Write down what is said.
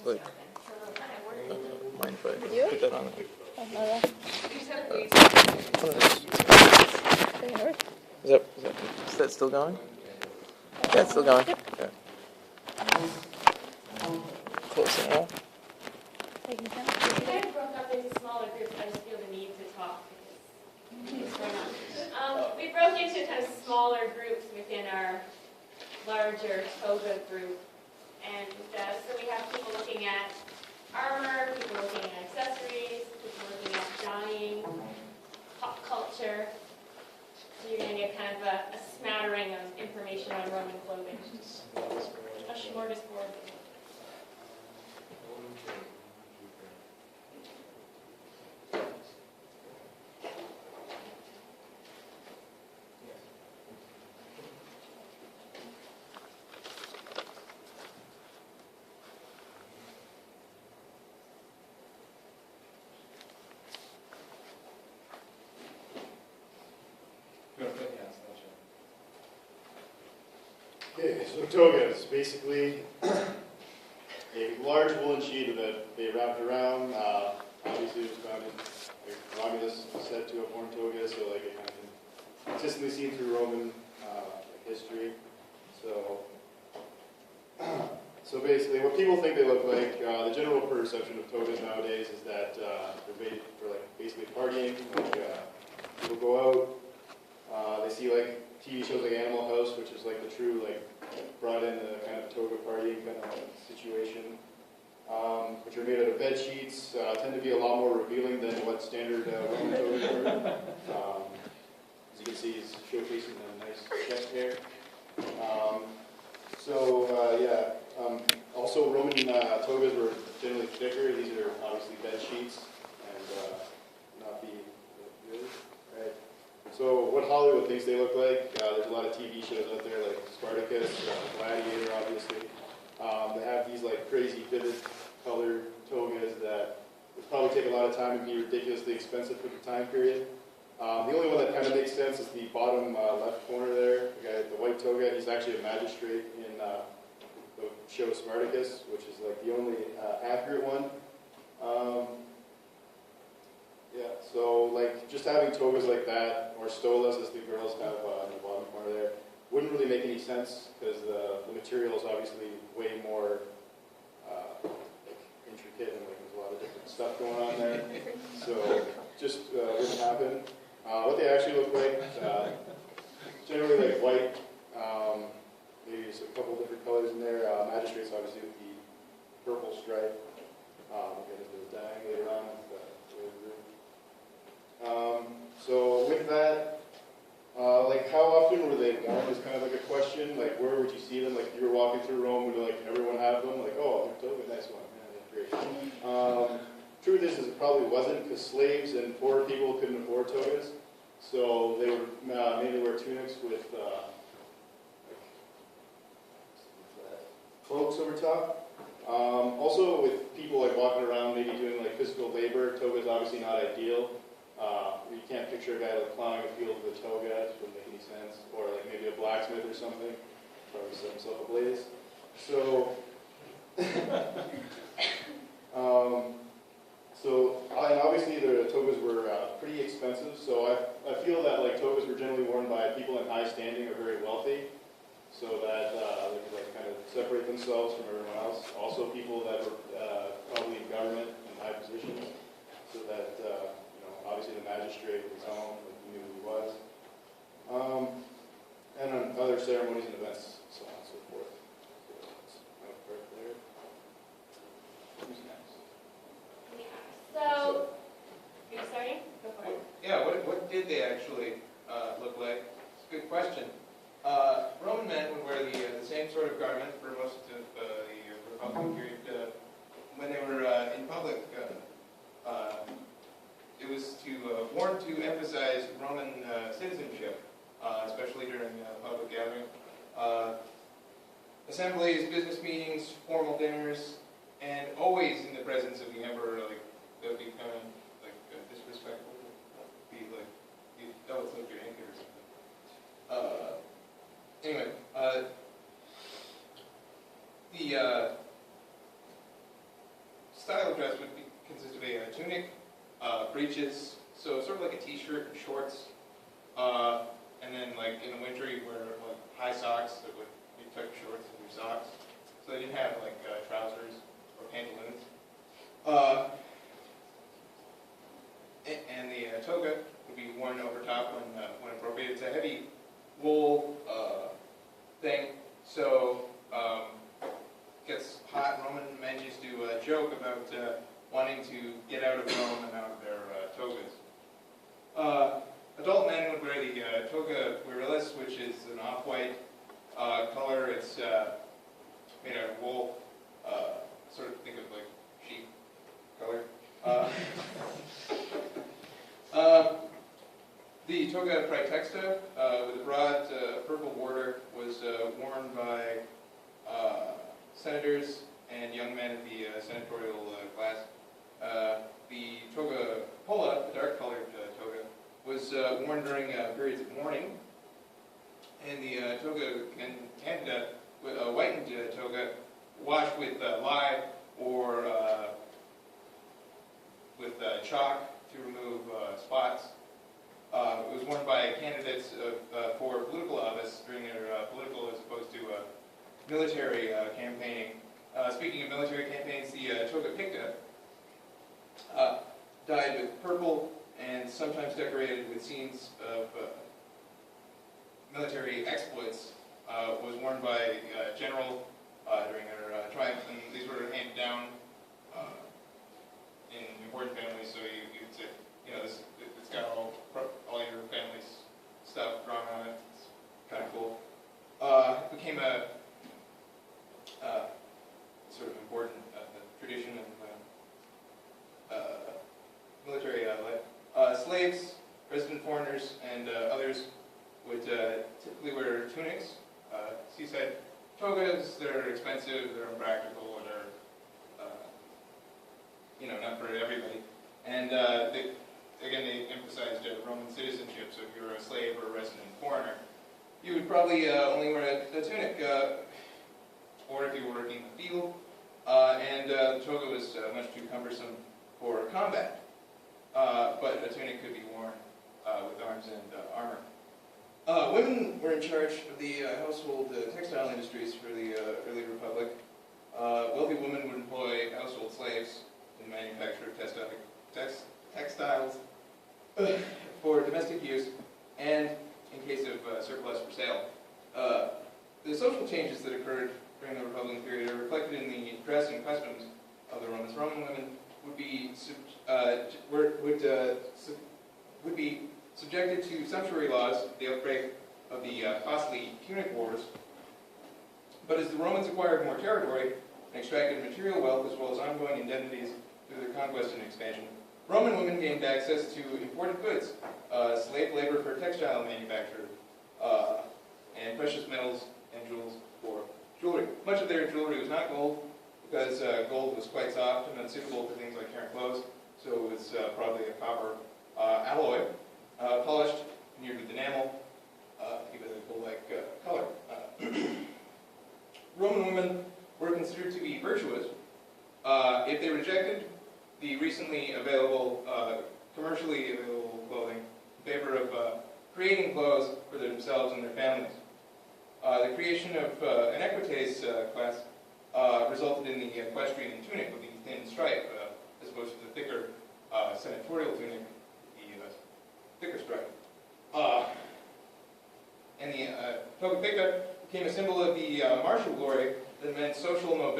Like, mind if I put that on? Is that still going? Yeah, it's still going. Yeah. Close enough. We kind of broke up into smaller groups. I just feel the need to talk because what's going on. We broke into kind of smaller groups within our larger toga group. And so we have people looking at armor, people looking at accessories, people looking at dyeing, pop culture. So you're going to get kind of a smattering of information on Roman clothing. A smorgasbord. Okay, so toga is basically a large woolen sheet that they wrapped around. Obviously, it was founded, like Romulus was said to have worn toga, so like it kind of been consistently seen through Roman history. So basically, what people think they look like, the general perception of togas nowadays is that they're made for like basically partying. Like people go out, they see like TV shows like Animal House, which is like the true like brought in the kind of toga partying kind of situation, which are made out of bed sheets, tend to be a lot more revealing than what standard Roman togas were. As you can see, he's showcasing a nice chest hair. Also Roman togas were generally thicker. These are obviously bed sheets and not be good, right? So what Hollywood thinks they look like, there's a lot of TV shows out there like Spartacus, Gladiator, obviously. They have these like crazy vivid colored togas that would probably take a lot of time and be ridiculously expensive for the time period. The only one that kind of makes sense is the bottom left corner there. The guy with the white toga, he's actually a magistrate in the show Spartacus, which is like the only accurate one. So like just having togas like that, or stolas as the girls have in the bottom corner there, wouldn't really make any sense because the material is obviously way more like intricate and like there's a lot of different stuff going on there. So just wouldn't happen. What they actually look like, generally like white, maybe just a couple different colors in there. Magistrates obviously with the purple stripe. We'll get into the dyeing later on. So with that, like how often were they worn is kind of like a question. Like where would you see them? Like if you were walking through Rome, would like everyone have them? Like, oh, they're totally nice one. Yeah, they're great. Truth is it probably wasn't because slaves and poor people couldn't afford togas. So they would mainly wear tunics with cloaks over top. Also with people like walking around maybe doing like physical labor, toga is obviously not ideal. You can't picture a guy like plowing a field with a toga, it wouldn't make any sense. Or like maybe a blacksmith or something, probably set himself ablaze. So, and obviously the togas were pretty expensive, so I feel that like togas were generally worn by people in high standing or very wealthy, so that they could like kind of separate themselves from everyone else. Also people that were probably in government in high positions, so that obviously the magistrate was home, like he knew who he was. And on other ceremonies and events, so on and so forth. So that's my part there. Who's next? So, you're starting? Go for it. Yeah, what did they actually look like? It's a good question. Roman men would wear the same sort of garment for most of the Republican period. When they were in public, it was worn to emphasize Roman citizenship, especially during public gathering. Assemblies, business meetings, formal dinners, and always in the presence of the emperor. Like that would be kind of like disrespectful. Be like, oh, it's like your anchor or something. Anyway, style of dress would consist of a tunic, breeches, so sort of like a t-shirt and shorts, and then like in the winter you wear like high socks that would be tucked shorts and your socks. So they didn't have like trousers or pantaloons. And the toga would be worn over top when appropriate. It's a heavy wool thing, so gets hot. Roman men used to joke about wanting to get out of Rome and out of their togas. Adult men would wear the toga virilis, which is an off-white color. It's made out of wool, sort of think of like sheep color. The toga praetexta, with a broad purple border, was worn by senators and young men of the senatorial class. The toga pola, the dark-colored toga, was worn during periods of mourning, and the toga candida, a whitened toga, washed with lye or with chalk to remove spots. It was worn by candidates for political office during their political as opposed to military campaigning. Speaking of military campaigns, the toga picta, dyed with purple and sometimes decorated with scenes of military exploits, was worn by a general during their triumphs, and these were handed down in important families, so you would say, you know, it's got all your family's stuff drawn on it. It's kind of cool. It became a sort of important tradition in military life. Slaves, resident foreigners, and others would typically wear tunics, seaside togas. They're expensive, they're impractical, and they're not for everybody. And they emphasized Roman citizenship, so if you were a slave or a resident foreigner, you would probably only wear a tunic, or if you were working in the field, and the toga was much too cumbersome for combat, but a tunic could be worn with arms and armor. Women were in charge of the household textile industries for the early republic. Wealthy women would employ household slaves in the manufacture of textiles for domestic use and in case of surplus for sale. The social changes that occurred during the Republican period are reflected in the dress and customs of the Romans. Roman women would be subjected to sumptuary laws, the outbreak of the costly Punic Wars. But as the Romans acquired more territory and extracted material wealth as well as ongoing indemnities through their conquest and expansion, Roman women gained access to imported goods, slave labor for textile manufacture, and precious metals and jewels for jewelry. Much of their jewelry was not gold, because gold was quite soft and unsuitable for things like hair and clothes, so it was probably a copper alloy, polished, near with enamel, to give it a gold-like color. Roman women were considered to be virtuous if they rejected the recently available, commercially available clothing in favor of creating clothes for themselves and their families. The creation of an equites class resulted in the equestrian tunic with the thin stripe, as opposed to the thicker senatorial tunic, the thicker stripe. And the toga picta became a symbol of the martial glory that meant social mobility.